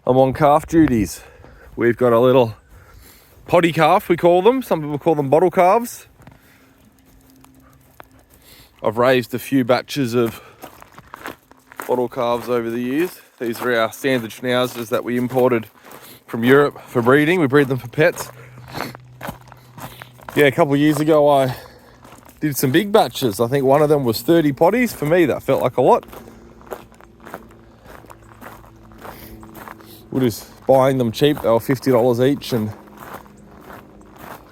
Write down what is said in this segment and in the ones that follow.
I'm on calf duties. We've got a little potty calf, we call them. Some people call them bottle calves. I've raised a few batches of bottle calves over the years. These are our standard schnauzers that we imported from Europe for breeding. We breed them for pets. Yeah, a couple of years ago I did some big batches. I think one of them was 30 potties. For me, that felt like a lot. We're just buying them cheap. They were $50 each and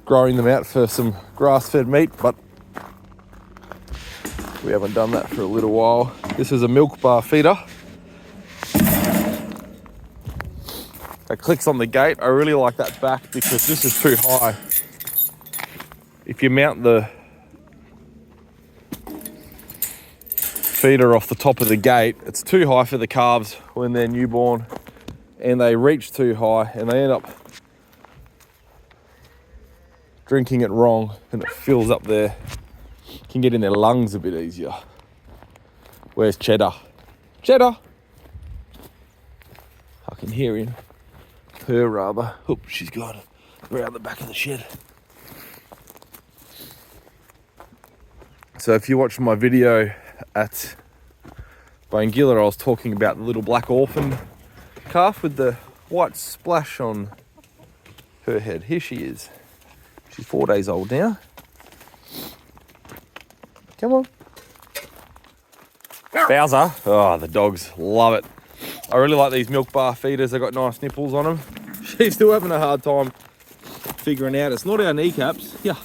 growing them out for some grass-fed meat, but we haven't done that for a little while. This is a milk bar feeder. It clicks on the gate. I really like that back because this is too high. If you mount the feeder off the top of the gate, it's too high for the calves when they're newborn, and they reach too high and they end up drinking it wrong and it fills up there. Can get in their lungs a bit easier. Where's Cheddar? Cheddar! I can hear him. Her rather. Oop, she's gone around the back of the shed. So if you watched my video at Bangilla, I was talking about the little black orphan calf with the white splash on her head. Here she is. She's 4 days old now. Come on. Bowser. Oh, the dogs love it. I really like these milk bar feeders. They've got nice nipples on them. She's still having a hard time figuring out. It's not our kneecaps. Yeah.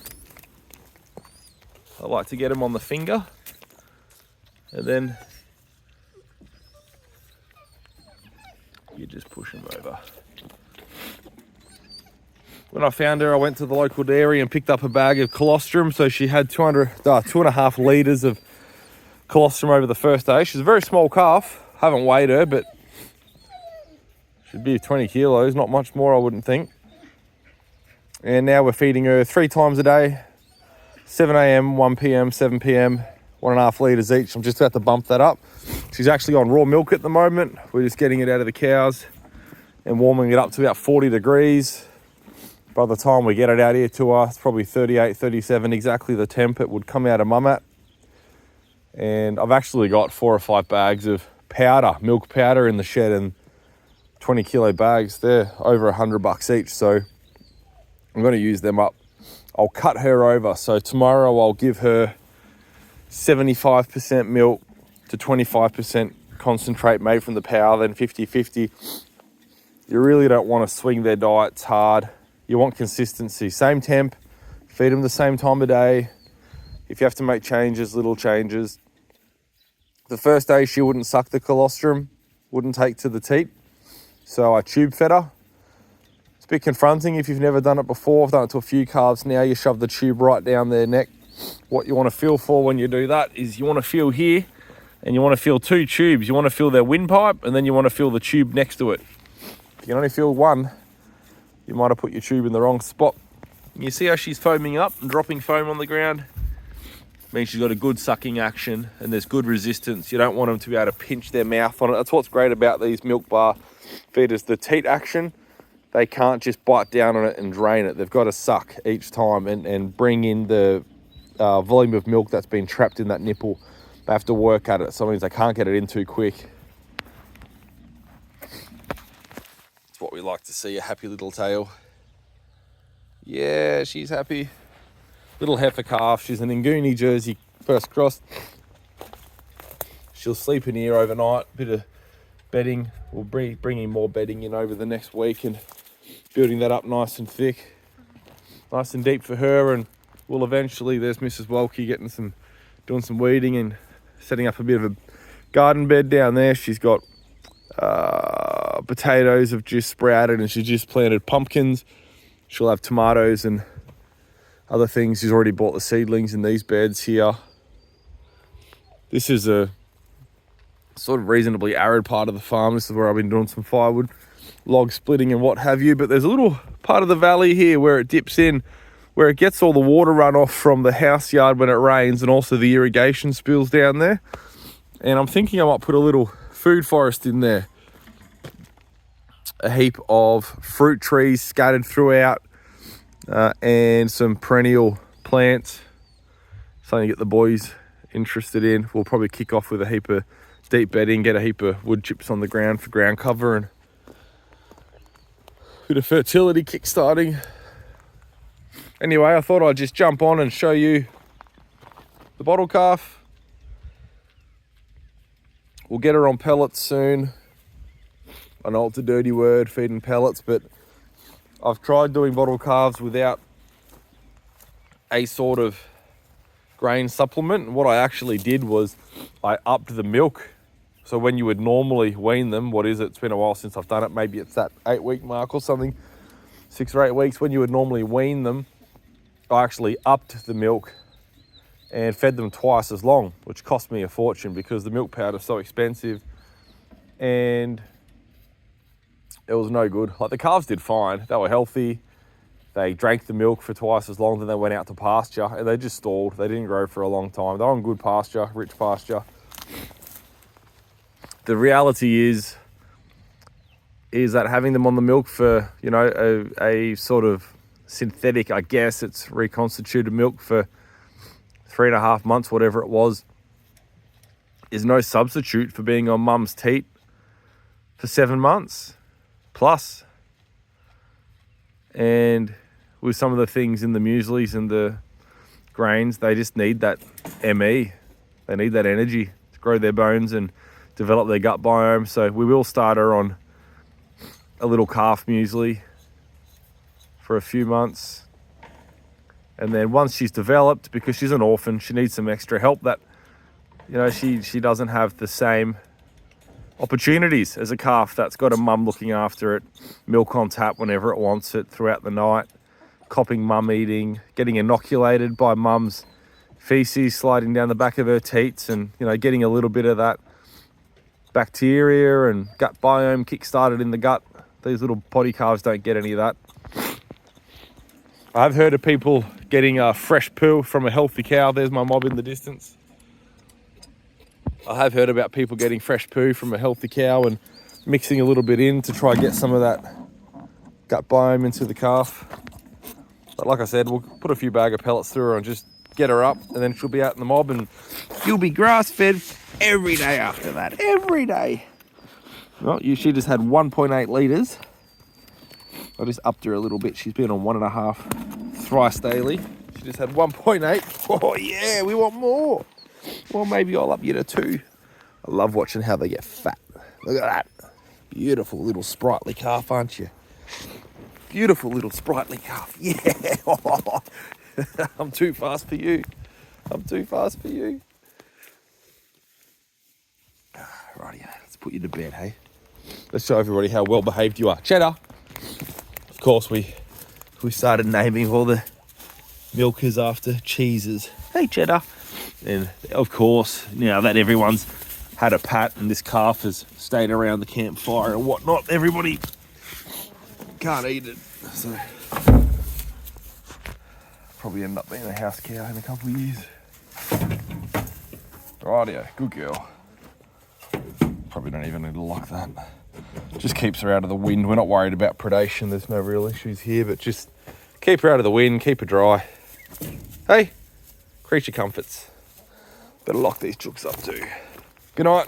I like to get them on the finger. And then you just push them over. When I found her, I went to the local dairy and picked up a bag of colostrum. So she had 2.5 litres of colostrum over the first day. She's a very small calf. Haven't weighed her, but should be 20 kilos, not much more, I wouldn't think. And now we're feeding her 3 times a day, 7 a.m, 1 p.m, 7 p.m, 1.5 litres each. I'm just about to bump that up. She's actually on raw milk at the moment. We're just getting it out of the cows and warming it up to about 40 degrees. By the time we get it out here to us, probably 38, 37, exactly the temp it would come out of mum at. And I've actually got 4 or 5 bags of powder, milk powder in the shed, and 20 kilo bags. They're over $100 each, so I'm going to use them up. I'll cut her over. So tomorrow I'll give her 75% milk to 25% concentrate made from the powder, then 50-50. You really don't want to swing their diets hard. You want consistency. Same temp, feed them the same time of day. If you have to make changes, little changes. The first day she wouldn't suck the colostrum, wouldn't take to the teat. So I tube fed her. It's a bit confronting if you've never done it before. I've done it to a few calves now. You shove the tube right down their neck. What you want to feel for when you do that is you want to feel here, and you want to feel 2 tubes. You want to feel their windpipe, and then you want to feel the tube next to it. If you can only feel one, you might have put your tube in the wrong spot. You see how she's foaming up and dropping foam on the ground? Means she's got a good sucking action and there's good resistance. You don't want them to be able to pinch their mouth on it. That's what's great about these milk bar feeders. The teat action, they can't just bite down on it and drain it. They've got to suck each time and bring in the volume of milk that's been trapped in that nipple. They have to work at it. So it means they can't get it in too quick. It's what we like to see, a happy little tail. Yeah, she's happy. Little heifer calf. She's an Nguni Jersey first cross. She'll sleep in here overnight. Bit of bedding. We'll bring in more bedding in over the next week and building that up nice and thick, nice and deep for her. And we'll eventually, there's Mrs. Welke doing some weeding and setting up a bit of a garden bed down there. She's got potatoes have just sprouted and she's just planted pumpkins. She'll have tomatoes and other things. She's already bought the seedlings in these beds here. This is a sort of reasonably arid part of the farm. This is where I've been doing some firewood, log splitting and what have you. But there's a little part of the valley here where it dips in, where it gets all the water runoff from the house yard when it rains, and also the irrigation spills down there. And I'm thinking I might put a little food forest in there. a heap of fruit trees scattered throughout, and some perennial plants. Something to get the boys interested in. We'll probably kick off with a heap of deep bedding, get a heap of wood chips on the ground for ground cover, and a bit of fertility kickstarting. Anyway, I thought I'd just jump on and show you the bottle calf. We'll get her on pellets soon. I know it's a dirty word, feeding pellets, but I've tried doing bottle calves without a sort of grain supplement. And what I actually did was I upped the milk. So when you would normally wean them, what is it? It's been a while since I've done it. Maybe it's that 8-week mark or something, 6 or 8 weeks. When you would normally wean them, I actually upped the milk and fed them twice as long, which cost me a fortune because the milk powder is so expensive, and it was no good. Like, the calves did fine. They were healthy. They drank the milk for twice as long, then they went out to pasture, and they just stalled. They didn't grow for a long time. They're on good pasture, rich pasture. The reality is that having them on the milk for, you know, a sort of synthetic, I guess it's reconstituted milk for 3.5 months, whatever it was, is no substitute for being on mum's teat for 7 months plus. And with some of the things in the mueslis and the grains, they just need that ME. They need that energy to grow their bones and develop their gut biome. So we will start her on a little calf muesli for a few months. And then once she's developed, because she's an orphan, she needs some extra help that, you know, she doesn't have the same opportunities as a calf that's got a mum looking after it, milk on tap whenever it wants it throughout the night, copping mum eating, getting inoculated by mum's feces sliding down the back of her teats, and, you know, getting a little bit of that bacteria and gut biome kick-started in the gut. These little potty calves don't get any of that. I've heard of people getting fresh poo from a healthy cow. There's my mob in the distance. I have heard about people getting fresh poo from a healthy cow and mixing a little bit in to try and get some of that gut biome into the calf. But like I said, we'll put a few bag of pellets through her and just get her up, and then she'll be out in the mob and you'll be grass-fed every day after that. Every day. Well, she just had 1.8 litres. I just upped her a little bit. She's been on 1.5 thrice daily. She just had 1.8. Oh yeah, we want more. Well, maybe I'll up you to 2. I love watching how they get fat. Look at that. Beautiful little sprightly calf, aren't you? Beautiful little sprightly calf. Yeah. I'm too fast for you. I'm too fast for you. Righty, let's put you to bed, hey? Let's show everybody how well behaved you are. Cheddar. Of course, we started naming all the milkers after cheeses. Hey, Cheddar. And of course, now that everyone's had a pat and this calf has stayed around the campfire and whatnot, everybody can't eat it. So probably end up being a house cow in a couple of years. Rightio, good girl. Probably don't even need to lock that. Just keeps her out of the wind. We're not worried about predation. There's no real issues here, but just keep her out of the wind, keep her dry. Hey, creature comforts. Better lock these jooks up too. Good night.